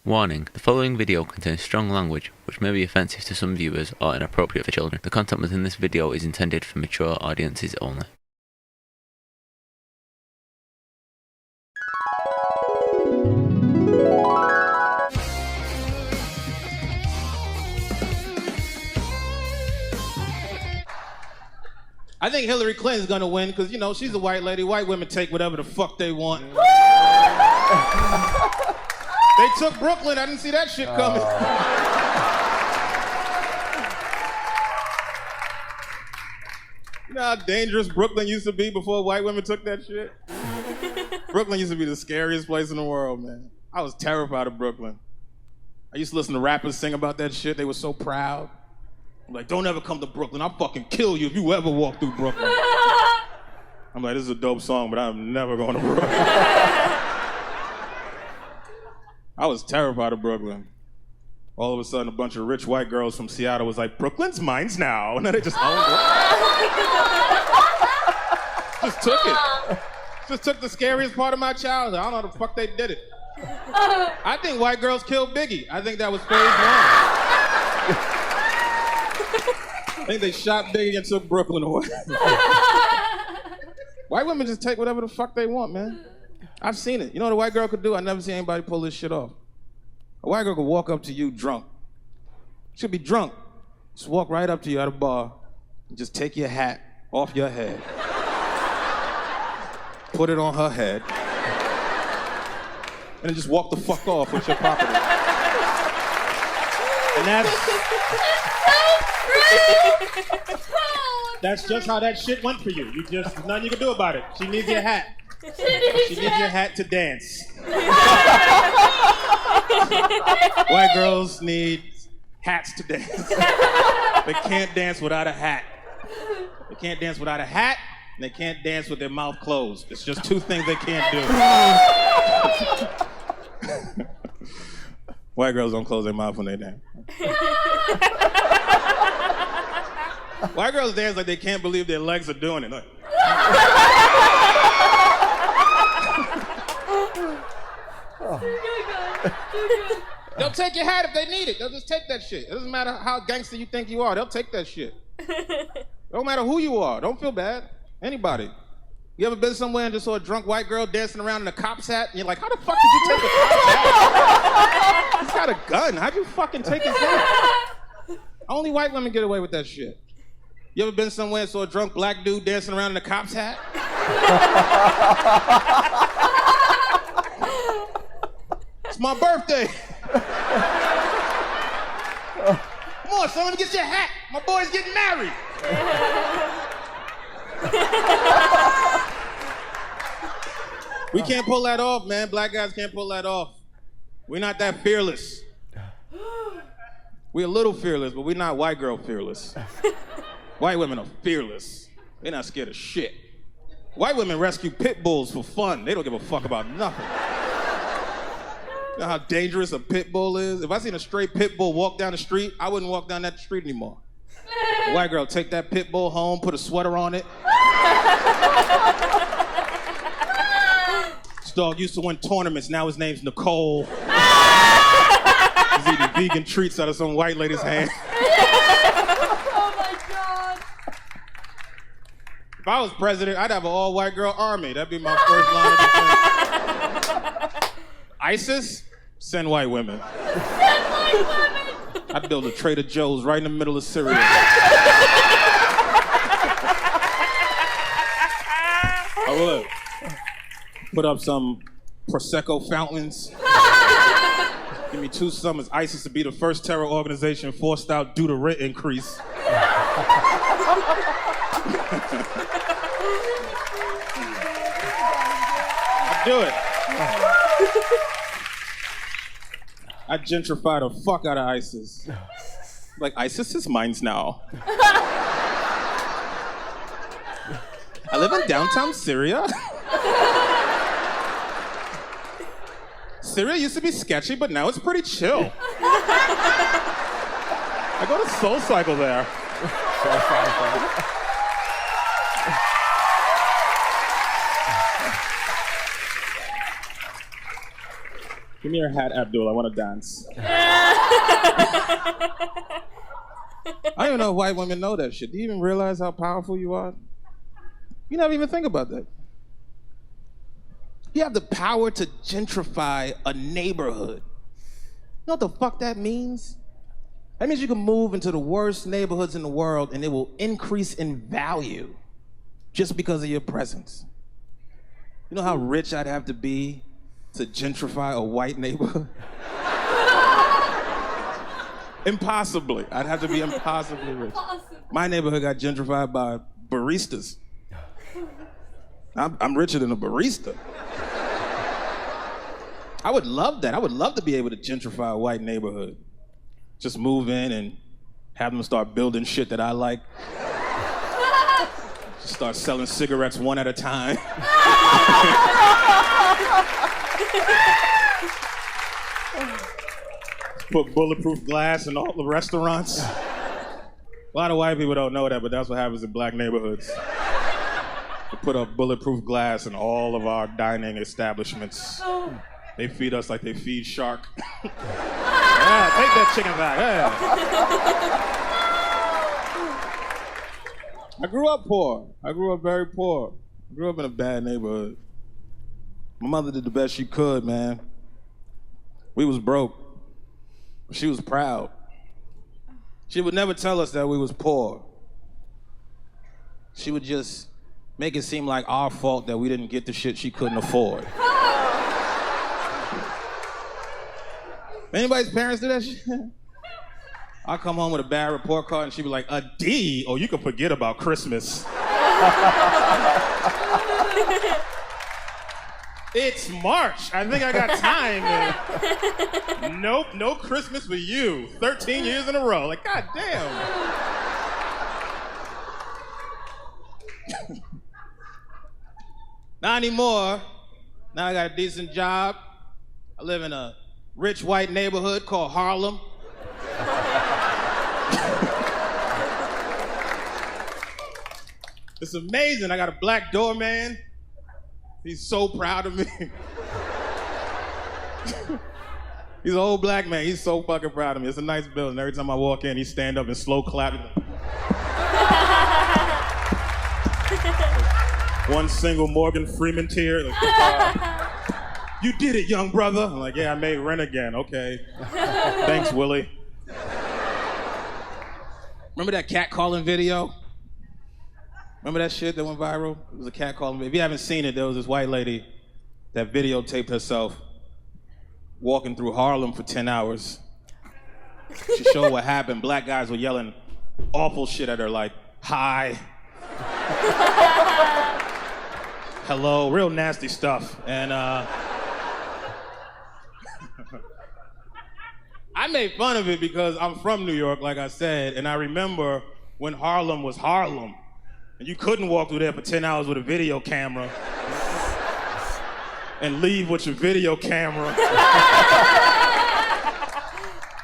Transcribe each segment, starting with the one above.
Warning, the following video contains strong language which may be offensive to some viewers or inappropriate for children. The content within this video is intended for mature audiences only. I think Hillary Clinton's gonna win because, you know, she's a white lady. White women take whatever the fuck they want. They took Brooklyn. I didn't see that shit coming. You know how dangerous Brooklyn used to be before white women took that shit? Brooklyn used to be the scariest place in the world, man. I was terrified of Brooklyn. I used to listen to rappers sing about that shit. They were so proud. I'm like, don't ever come to Brooklyn. I'll fucking kill you if you ever walk through Brooklyn. I'm like, this is a dope song, but I'm never going to Brooklyn. I was terrified of Brooklyn. All of a sudden, a bunch of rich white girls from Seattle was like, Brooklyn's mine's now. And then they just owned it. Just took it. Just took the scariest part of my childhood. I don't know how the fuck they did it. I think white girls killed Biggie. I think that was phase one. I think they shot Biggie and took Brooklyn away. White women just take whatever the fuck they want, man. I've seen it. You know what a white girl could do? I never seen anybody pull this shit off. A white girl could walk up to you drunk. She'll be drunk. Just walk right up to you at a bar and just take your hat off your head. Put it on her head. And then just walk the fuck off with your property. And that's just how that shit went for you. There's nothing you can do about it. She needs your hat. She needs your hat to dance. White girls need hats to dance. They can't dance without a hat. They can't dance without a hat, and they can't dance with their mouth closed. It's just two things they can't do. White girls don't close their mouth when they dance. White girls dance like they can't believe their legs are doing it. Like, they'll take your hat if they need it. They'll just take that shit. It doesn't matter how gangster you think you are. They'll take that shit. Don't matter who you are. Don't feel bad. Anybody. You ever been somewhere and just saw a drunk white girl dancing around in a cop's hat? And you're like, how the fuck did you take a cop's hat? He's got a gun. How'd you fucking take his hat? Only white women get away with that shit. You ever been somewhere and saw a drunk black dude dancing around in a cop's hat? It's my birthday. Come on, son, let me get your hat. My boy's getting married. We can't pull that off, man. Black guys can't pull that off. We're not that fearless. We're a little fearless, but we're not white girl fearless. White women are fearless. They're not scared of shit. White women rescue pit bulls for fun. They don't give a fuck about nothing. You know how dangerous a pit bull is? If I seen a stray pit bull walk down the street, I wouldn't walk down that street anymore. A white girl, take that pit bull home, put a sweater on it. This dog used to win tournaments, now his name's Nicole. He's eating vegan treats out of some white lady's hand. Oh my God. If I was president, I'd have an all-white girl army. That'd be my first line of defense. ISIS? Send white women. Send white women. I'd build a Trader Joe's right in the middle of Syria. I would. Put up some Prosecco fountains. Give me 2 summers. ISIS to be the first terror organization forced out due to rent increase. I'd do it. I'd gentrify the fuck out of ISIS. Like, ISIS is mine's now. I live in downtown Syria. Syria used to be sketchy, but now it's pretty chill. I go to Soul Cycle there. Soul Cycle. Give me your hat, Abdul. I want to dance. I don't even know if white women know that shit. Do you even realize how powerful you are? You never even think about that. You have the power to gentrify a neighborhood. You know what the fuck that means? That means you can move into the worst neighborhoods in the world and it will increase in value just because of your presence. You know how rich I'd have to be to gentrify a white neighborhood? Impossibly. I'd have to be impossibly rich. My neighborhood got gentrified by baristas. I'm richer than a barista. I would love that. I would love to be able to gentrify a white neighborhood. Just move in and have them start building shit that I like. Just start selling cigarettes one at a time. Put bulletproof glass in all the restaurants. A lot of white people don't know that, but that's what happens in black neighborhoods. We put up bulletproof glass in all of our dining establishments. They feed us like they feed shark. Yeah, take that chicken back. Yeah. I grew up poor. I grew up very poor. I grew up in a bad neighborhood. My mother did the best she could, man. We was broke. She was proud. She would never tell us that we was poor. She would just make it seem like our fault that we didn't get the shit she couldn't afford. Anybody's parents do that shit? I'll come home with a bad report card and she'd be like, a D? Oh, you can forget about Christmas. It's March. I think I got time. Nope, no Christmas for you. 13 years in a row. Like, God damn. Not anymore. Now I got a decent job. I live in a rich white neighborhood called Harlem. It's amazing. I got a black doorman. He's so proud of me. He's an old black man. He's so fucking proud of me. It's a nice building. Every time I walk in, he stand up and slow clap. One single Morgan Freeman tear. Like, you did it, young brother. I'm like, yeah, I made rent again. Okay. Thanks, Willie. Remember that cat calling video? Remember that shit that went viral? It was a cat calling video. If you haven't seen it, there was this white lady that videotaped herself walking through Harlem for 10 hours. She showed what happened. Black guys were yelling awful shit at her like, hi. Hello, real nasty stuff. And I made fun of it because I'm from New York, like I said, and I remember when Harlem was Harlem. And you couldn't walk through there for 10 hours with a video camera and leave with your video camera.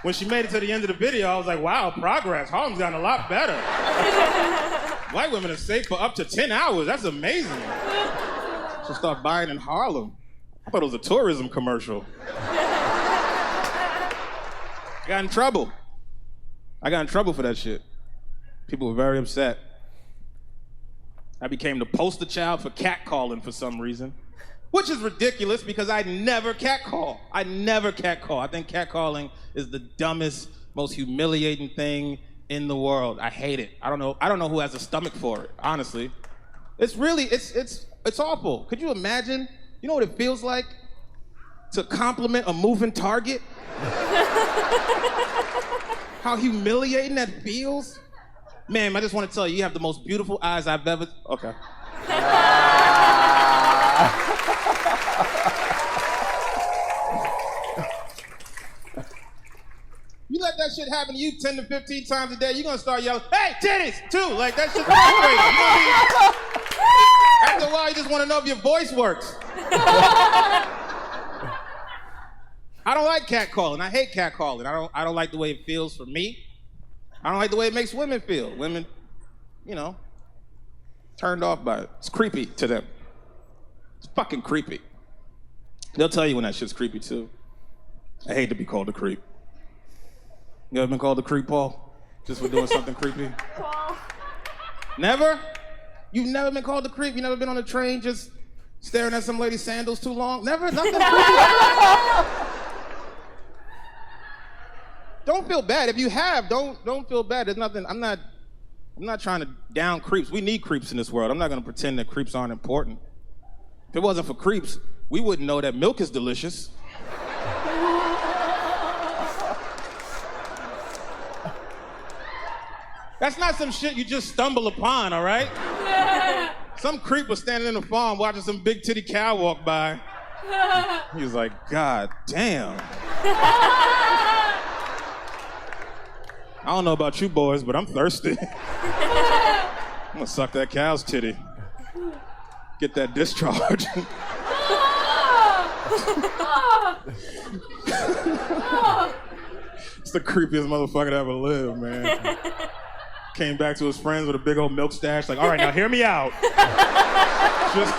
When she made it to the end of the video, I was like, wow, progress. Harlem's gotten a lot better. White women are safe for up to 10 hours. That's amazing. She'll start buying in Harlem. I thought it was a tourism commercial. I got in trouble. I got in trouble for that shit. People were very upset. I became the poster child for catcalling for some reason, which is ridiculous because I never catcall. I never catcall. I think catcalling is the dumbest, most humiliating thing in the world. I hate it. I don't know who has a stomach for it, honestly. It's really, it's awful. Could you imagine? You know what it feels like to compliment a moving target? How humiliating that feels? Ma'am, I just want to tell you, you have the most beautiful eyes I've ever... Okay. You let that shit happen to you 10 to 15 times a day, you're going to start yelling, hey, titties, too! Like, that shit's crazy. After a while, you just want to know if your voice works. I don't like catcalling. I hate catcalling. I don't like the way it feels for me. I don't like the way it makes women feel. Women, you know, turned off by it. It's creepy to them. It's fucking creepy. They'll tell you when that shit's creepy too. I hate to be called a creep. You ever been called a creep, Paul? Just for doing something creepy? Paul. Never? You've never been called a creep? You never been on a train just staring at some lady's sandals too long? Never? Nothing creepy? Don't feel bad. If you have, don't feel bad. There's nothing. I'm not trying to down creeps. We need creeps in this world. I'm not gonna pretend that creeps aren't important. If it wasn't for creeps, we wouldn't know that milk is delicious. That's not some shit you just stumble upon, all right? Some creep was standing in the farm watching some big titty cow walk by. He was like, God damn. I don't know about you boys, but I'm thirsty. I'm gonna suck that cow's titty. Get that discharge. It's the creepiest motherfucker that ever lived, man. Came back to his friends with a big old milk stash, like, all right, now hear me out. Just